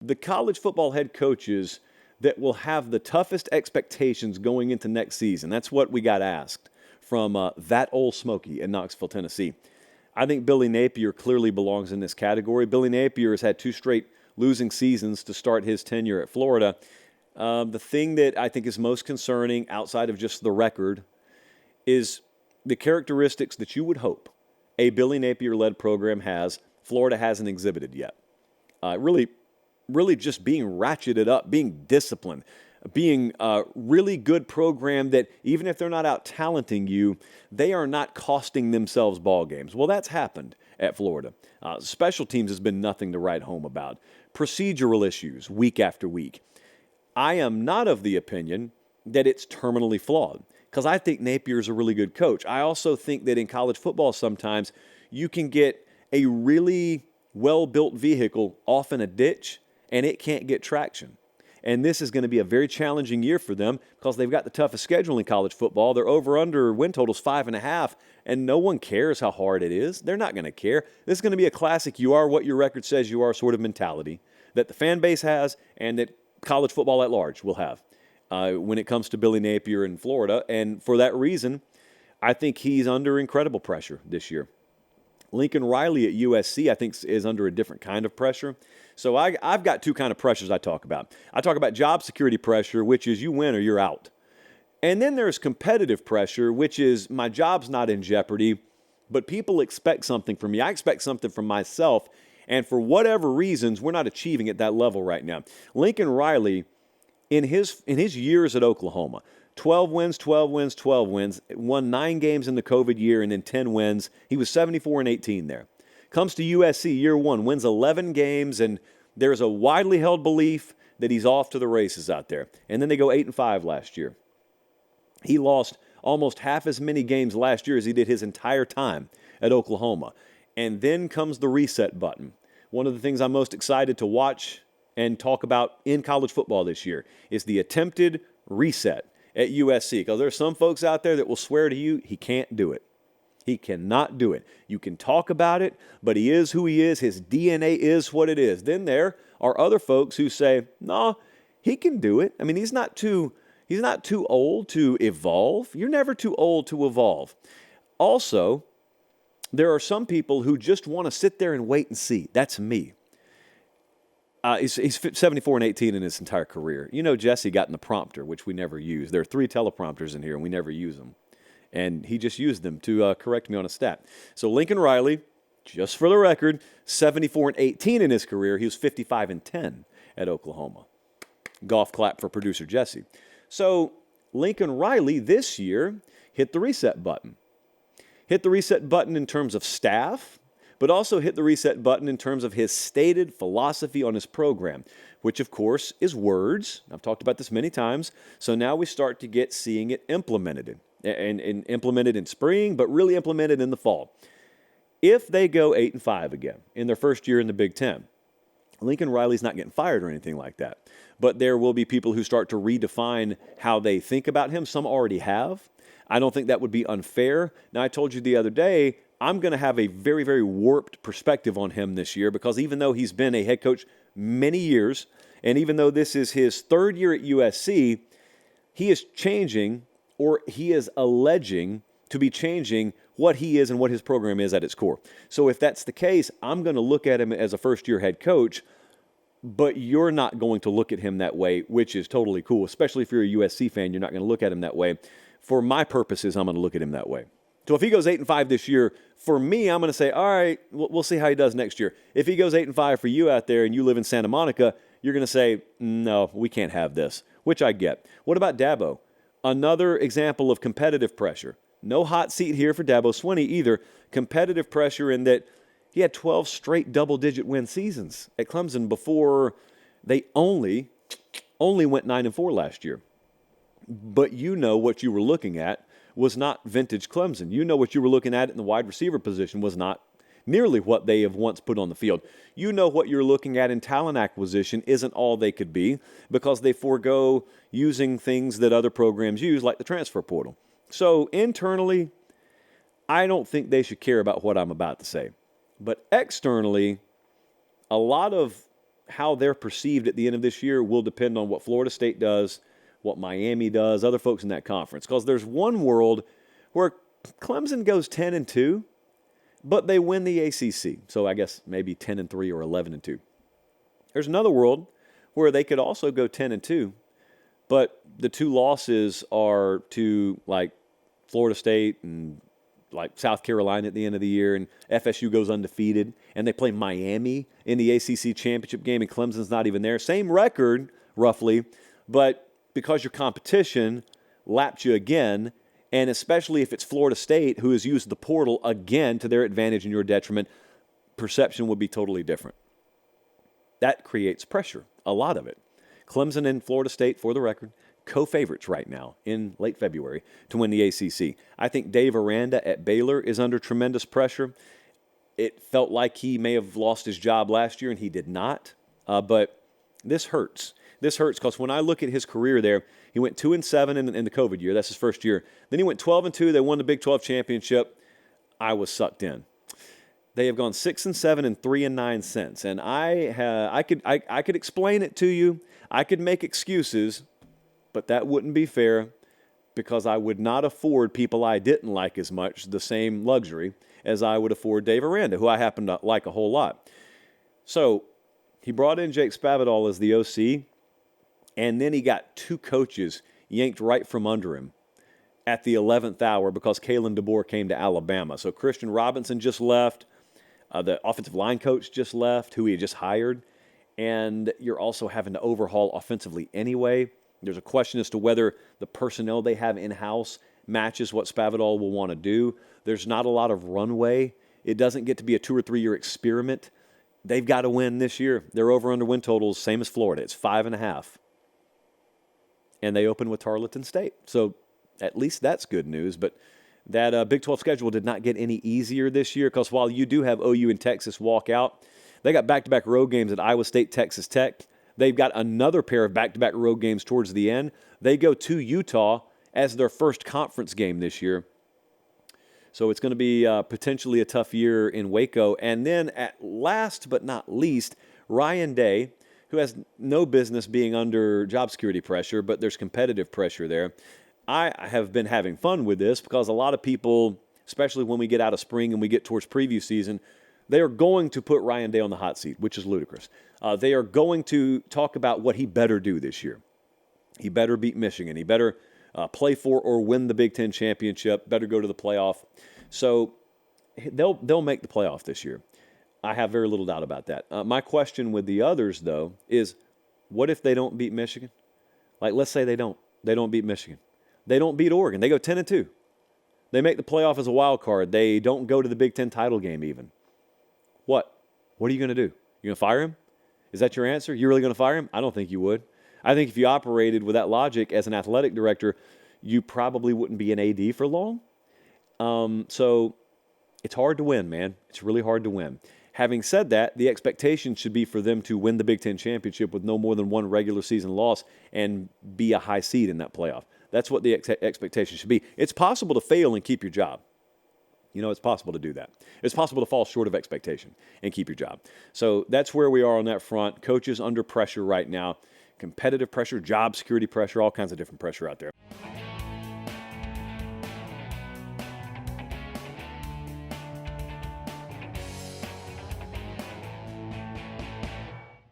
the college football head coaches that will have the toughest expectations going into next season. That's what we got asked from that old Smoky in Knoxville, Tennessee. I think Billy Napier clearly belongs in this category. Billy Napier has had 2 straight losing seasons to start his tenure at Florida. The thing that I think is most concerning outside of just the record is the characteristics that you would hope a Billy Napier-led program has, Florida hasn't exhibited yet. Really just being ratcheted up, being disciplined, being a really good program that even if they're not out-talenting you, they are not costing themselves ball games. Well, that's happened at Florida. Special teams has been nothing to write home about. Procedural issues week after week. I am not of the opinion that it's terminally flawed because I think Napier's a really good coach. I also think that in college football sometimes you can get a really well-built vehicle off in a ditch and it can't get traction. And this is going to be a very challenging year for them because they've got the toughest schedule in college football. Their over-under win total's 5.5, and no one cares how hard it is. They're not going to care. This is going to be a classic you are what your record says you are sort of mentality that the fan base has and that college football at large will have when it comes to Billy Napier in Florida. And for that reason, I think he's under incredible pressure this year. Lincoln Riley at USC, I think, is under a different kind of pressure. So I've got 2 kind of pressures I talk about. I talk about job security pressure, which is you win or you're out. And then there's competitive pressure, which is my job's not in jeopardy, but people expect something from me. I expect something from myself, and for whatever reasons, we're not achieving at that level right now. Lincoln Riley, in his years at Oklahoma, 12 wins, 12 wins, 12 wins, won 9 games in the COVID year, and then 10 wins. He was 74-18 there. Comes to USC year 1, wins 11 games, and there's a widely held belief that he's off to the races out there. And then they go 8-5 last year. He lost almost half as many games last year as he did his entire time at Oklahoma. And then comes the reset button. One of the things I'm most excited to watch and talk about in college football this year is the attempted reset at USC. Because there's some folks out there that will swear to you he can't do it. He cannot do it. You can talk about it, but he is who he is. His DNA is what it is. Then there are other folks who say, no, he can do it. I mean, he's not too old to evolve. You're never too old to evolve. Also, there are some people who just want to sit there and wait and see. That's me. He's 74-18 in his entire career. You know, Jesse got in the prompter, which we never use. There are 3 teleprompters in here, and we never use them. And he just used them to correct me on a stat. So Lincoln Riley, just for the record, 74-18 in his career. He was 55-10 at Oklahoma. Golf clap for producer Jesse. So Lincoln Riley this year hit the reset button. Hit the reset button in terms of staff, but also hit the reset button in terms of his stated philosophy on his program, which, of course, is words. I've talked about this many times. So now we start to get seeing it implemented and implemented in spring, but really implemented in the fall. If they go 8-5 again in their first year in the Big Ten, Lincoln Riley's not getting fired or anything like that. But there will be people who start to redefine how they think about him. Some already have. I don't think that would be unfair. Now, I told you the other day, I'm going to have a very, very warped perspective on him this year because even though he's been a head coach many years, and even though this is his 3rd year at USC, he is changing, or he is alleging to be changing what he is and what his program is at its core. So if that's the case, I'm going to look at him as a first-year head coach, but you're not going to look at him that way, which is totally cool. Especially if you're a USC fan, you're not going to look at him that way. For my purposes, I'm going to look at him that way. So if he goes 8-5 this year, for me, I'm going to say, all right, we'll see how he does next year. If he goes 8-5 for you out there and you live in Santa Monica, you're going to say, no, we can't have this, which I get. What about Dabo? Another example of competitive pressure. No hot seat here for Dabo Swinney either. Competitive pressure in that he had 12 straight double-digit win seasons at Clemson before they only went 9-4 last year. But you know what you were looking at was not vintage Clemson. You know what you were looking at in the wide receiver position was not nearly what they have once put on the field. You know what you're looking at in talent acquisition isn't all they could be because they forego using things that other programs use, like the transfer portal. So internally, I don't think they should care about what I'm about to say. But externally, a lot of how they're perceived at the end of this year will depend on what Florida State does, what Miami does, other folks in that conference. Because there's one world where Clemson goes 10-2, but they win the ACC. So I guess maybe 10-3 or 11-2. There's another world where they could also go 10-2, but the two losses are to like Florida State and like South Carolina at the end of the year, and FSU goes undefeated, and they play Miami in the ACC championship game, and Clemson's not even there. Same record, roughly, but because your competition lapped you again, and especially if it's Florida State, who has used the portal again to their advantage and your detriment, perception would be totally different. That creates pressure, a lot of it. Clemson and Florida State, for the record, co-favorites right now in late February to win the ACC. I think Dave Aranda at Baylor is under tremendous pressure. It felt like he may have lost his job last year, and he did not. But this hurts. This hurts because when I look at his career there, he went 2-7 in the COVID year. That's his first year. Then he went 12-2. They won the Big 12 championship. I was sucked in. They have gone 6-7 and 3-9 since, and I could explain it to you. I could make excuses, but that wouldn't be fair because I would not afford people I didn't like as much the same luxury as I would afford Dave Aranda, who I happen to like a whole lot. So he brought in Jake Spavital as the OC, and then he got two coaches yanked right from under him at the 11th hour because Kalen DeBoer came to Alabama. So Christian Robinson just left. The offensive line coach just left, who he had just hired. And you're also having to overhaul offensively anyway. There's a question as to whether the personnel they have in-house matches what Spavital will want to do. There's not a lot of runway. It doesn't get to be a 2 or 3 year experiment. They've got to win this year. Their over-under win totals, same as Florida. It's 5.5. And they open with Tarleton State. So at least that's good news. But that Big 12 schedule did not get any easier this year because while you do have OU and Texas walk out, they got back-to-back road games at Iowa State, Texas Tech. They've got another pair of back-to-back road games towards the end. They go to Utah as their first conference game this year. So it's going to be potentially a tough year in Waco. And then at last but not least, Ryan Day, who has no business being under job security pressure, but there's competitive pressure there. I have been having fun with this because a lot of people, especially when we get out of spring and we get towards preview season, they are going to put Ryan Day on the hot seat, which is ludicrous. They are going to talk about what he better do this year. He better beat Michigan. He better play for or win the Big Ten championship, better go to the playoff. So they'll make the playoff this year. I have very little doubt about that. My question with the others, though, is what if they don't beat Michigan? Like, let's say they don't. They don't beat Michigan. They don't beat Oregon. They go 10-2. They make the playoff as a wild card. They don't go to the Big Ten title game even. What? What are you going to do? You going to fire him? Is that your answer? You're really going to fire him? I don't think you would. I think if you operated with that logic as an athletic director, you probably wouldn't be an AD for long. So it's hard to win, man. It's really hard to win. Having said that, the expectation should be for them to win the Big Ten championship with no more than one regular season loss and be a high seed in that playoff. That's what the expectation should be. It's possible to fail and keep your job. You know, it's possible to do that. It's possible to fall short of expectation and keep your job. So that's where we are on that front. Coaches under pressure right now. Competitive pressure, job security pressure, all kinds of different pressure out there.